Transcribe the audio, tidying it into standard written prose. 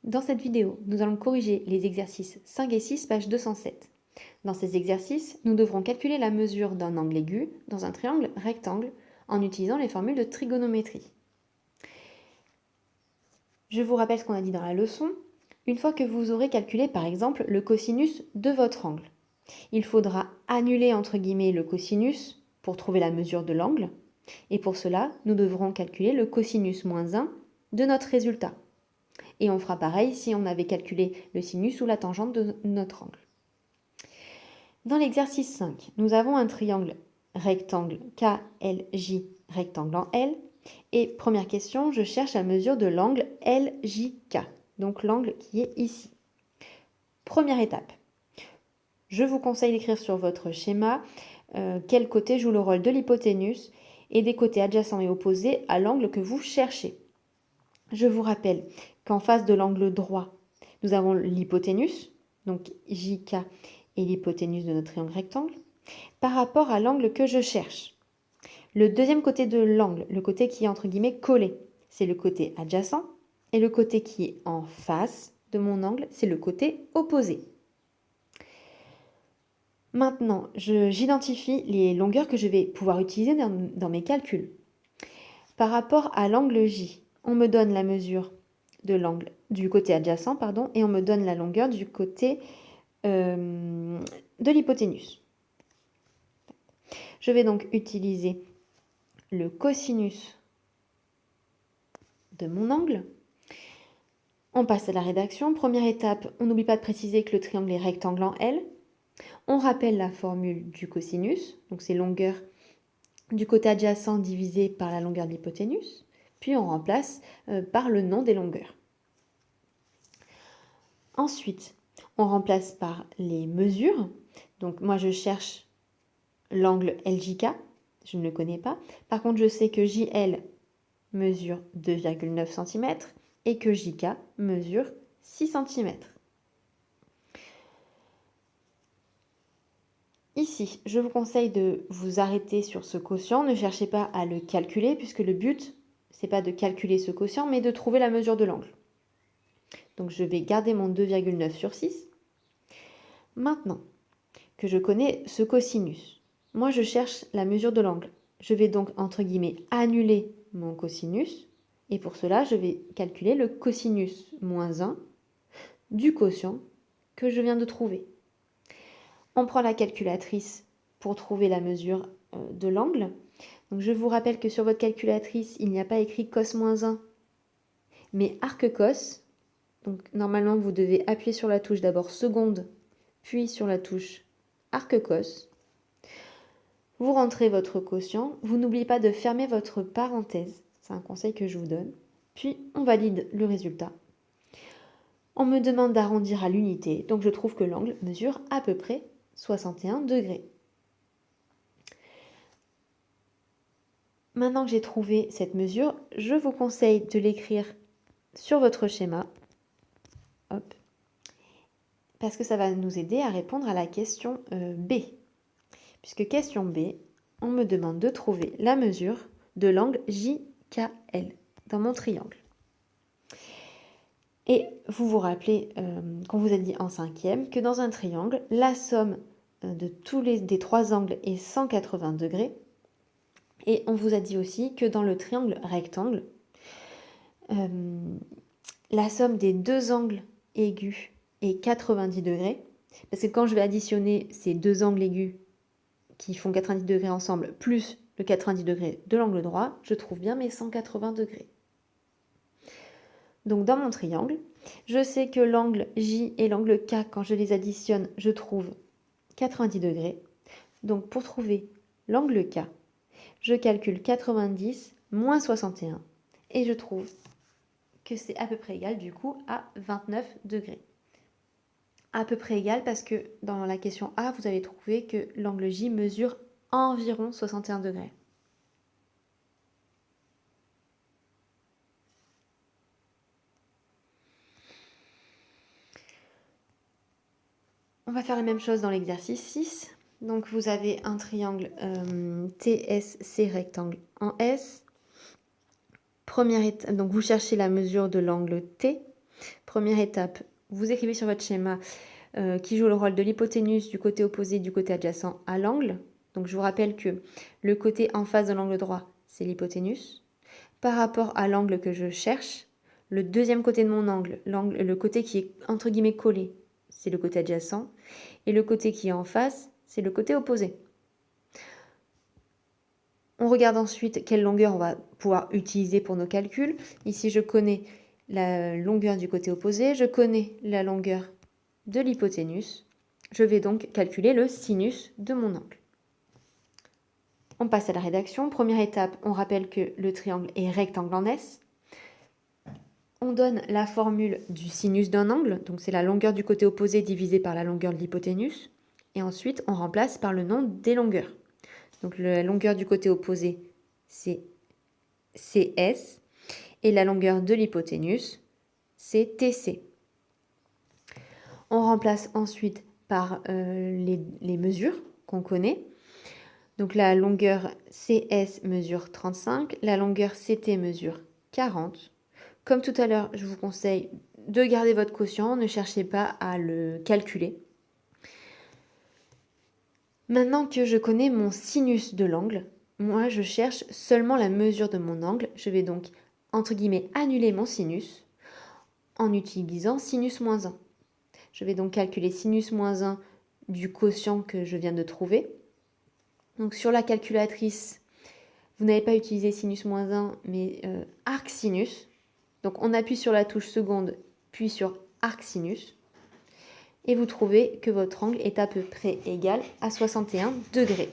Dans cette vidéo, nous allons corriger les exercices 5 et 6, page 207. Dans ces exercices, nous devrons calculer la mesure d'un angle aigu dans un triangle rectangle en utilisant les formules de trigonométrie. Je vous rappelle ce qu'on a dit dans la leçon. Une fois que vous aurez calculé par exemple le cosinus de votre angle, il faudra annuler entre guillemets le cosinus pour trouver la mesure de l'angle. Et pour cela, nous devrons calculer le cosinus moins 1 de notre résultat. Et on fera pareil si on avait calculé le sinus ou la tangente de notre angle. Dans l'exercice 5, nous avons un triangle rectangle KLJ, rectangle en L. Et première question, je cherche la mesure de l'angle LJK, donc l'angle qui est ici. Première étape, je vous conseille d'écrire sur votre schéma quel côté joue le rôle de l'hypoténuse et des côtés adjacents et opposés à l'angle que vous cherchez. Je vous rappelle qu'en face de l'angle droit, nous avons l'hypoténuse, donc JK et l'hypoténuse de notre triangle rectangle, par rapport à l'angle que je cherche. Le deuxième côté de l'angle, le côté qui est entre guillemets collé, c'est le côté adjacent, et le côté qui est en face de mon angle, c'est le côté opposé. Maintenant, j'identifie les longueurs que je vais pouvoir utiliser dans mes calculs. Par rapport à l'angle J, on me donne la mesure de l'angle du côté adjacent, et on me donne la longueur du côté de l'hypoténuse. Je vais donc utiliser le cosinus de mon angle. On passe à la rédaction. Première étape, on n'oublie pas de préciser que le triangle est rectangle en L. On rappelle la formule du cosinus, donc c'est longueur du côté adjacent divisé par la longueur de l'hypoténuse. Puis on remplace par le nom des longueurs. Ensuite, on remplace par les mesures. Donc moi je cherche l'angle LJK, je ne le connais pas. Par contre, je sais que JL mesure 2,9 cm et que JK mesure 6 cm. Ici, je vous conseille de vous arrêter sur ce quotient. Ne cherchez pas à le calculer puisque le but, c'est pas de calculer ce quotient, mais de trouver la mesure de l'angle. Donc je vais garder mon 2,9 sur 6. Maintenant que je connais ce cosinus, moi je cherche la mesure de l'angle. Je vais donc entre guillemets annuler mon cosinus et pour cela je vais calculer le cosinus moins 1 du quotient que je viens de trouver. On prend la calculatrice pour trouver la mesure de l'angle. Donc je vous rappelle que sur votre calculatrice, il n'y a pas écrit cos moins 1, mais arc cos. Donc normalement, vous devez appuyer sur la touche d'abord seconde, puis sur la touche arc cos. Vous rentrez votre quotient. Vous n'oubliez pas de fermer votre parenthèse. C'est un conseil que je vous donne. Puis on valide le résultat. On me demande d'arrondir à l'unité, donc je trouve que l'angle mesure à peu près 61 degrés. Maintenant que j'ai trouvé cette mesure, je vous conseille de l'écrire sur votre schéma. Hop. Parce que ça va nous aider à répondre à la question B. Puisque question B, on me demande de trouver la mesure de l'angle JKL dans mon triangle. Et vous vous rappelez qu'on vous a dit en cinquième que dans un triangle, la somme des trois angles est 180 degrés. Et on vous a dit aussi que dans le triangle rectangle, la somme des deux angles aigus est 90 degrés. Parce que quand je vais additionner ces deux angles aigus qui font 90 degrés ensemble, plus le 90 degrés de l'angle droit, je trouve bien mes 180 degrés. Donc dans mon triangle, je sais que l'angle J et l'angle K, quand je les additionne, je trouve 90 degrés. Donc pour trouver l'angle K, je calcule 90 moins 61 et je trouve que c'est à peu près égal du coup à 29 degrés. À peu près égal parce que dans la question A, vous avez trouvé que l'angle J mesure environ 61 degrés. On va faire la même chose dans l'exercice 6. Donc vous avez un triangle TSC rectangle en S. Première étape, donc vous cherchez la mesure de l'angle T. Première étape, vous écrivez sur votre schéma qui joue le rôle de l'hypoténuse du côté opposé du côté adjacent à l'angle. Donc je vous rappelle que le côté en face de l'angle droit, c'est l'hypoténuse. Par rapport à l'angle que je cherche, le deuxième côté de mon angle, le côté qui est entre guillemets collé, c'est le côté adjacent. Et le côté qui est en face, c'est le côté opposé. On regarde ensuite quelle longueur on va pouvoir utiliser pour nos calculs. Ici, je connais la longueur du côté opposé, je connais la longueur de l'hypoténuse. Je vais donc calculer le sinus de mon angle. On passe à la rédaction. Première étape, on rappelle que le triangle est rectangle en S. On donne la formule du sinus d'un angle, donc c'est la longueur du côté opposé divisée par la longueur de l'hypoténuse. Et ensuite, on remplace par le nom des longueurs. Donc la longueur du côté opposé, c'est CS. Et la longueur de l'hypoténuse, c'est TC. On remplace ensuite par les mesures qu'on connaît. Donc la longueur CS mesure 35, la longueur CT mesure 40. Comme tout à l'heure, je vous conseille de garder votre quotient, ne cherchez pas à le calculer. Maintenant que je connais mon sinus de l'angle, moi je cherche seulement la mesure de mon angle. Je vais donc, entre guillemets, annuler mon sinus en utilisant sinus moins 1. Je vais donc calculer sinus moins 1 du quotient que je viens de trouver. Donc sur la calculatrice, vous n'avez pas utilisé sinus moins 1, mais arc sinus. Donc on appuie sur la touche seconde, puis sur arc sinus. Et vous trouvez que votre angle est à peu près égal à 61 degrés.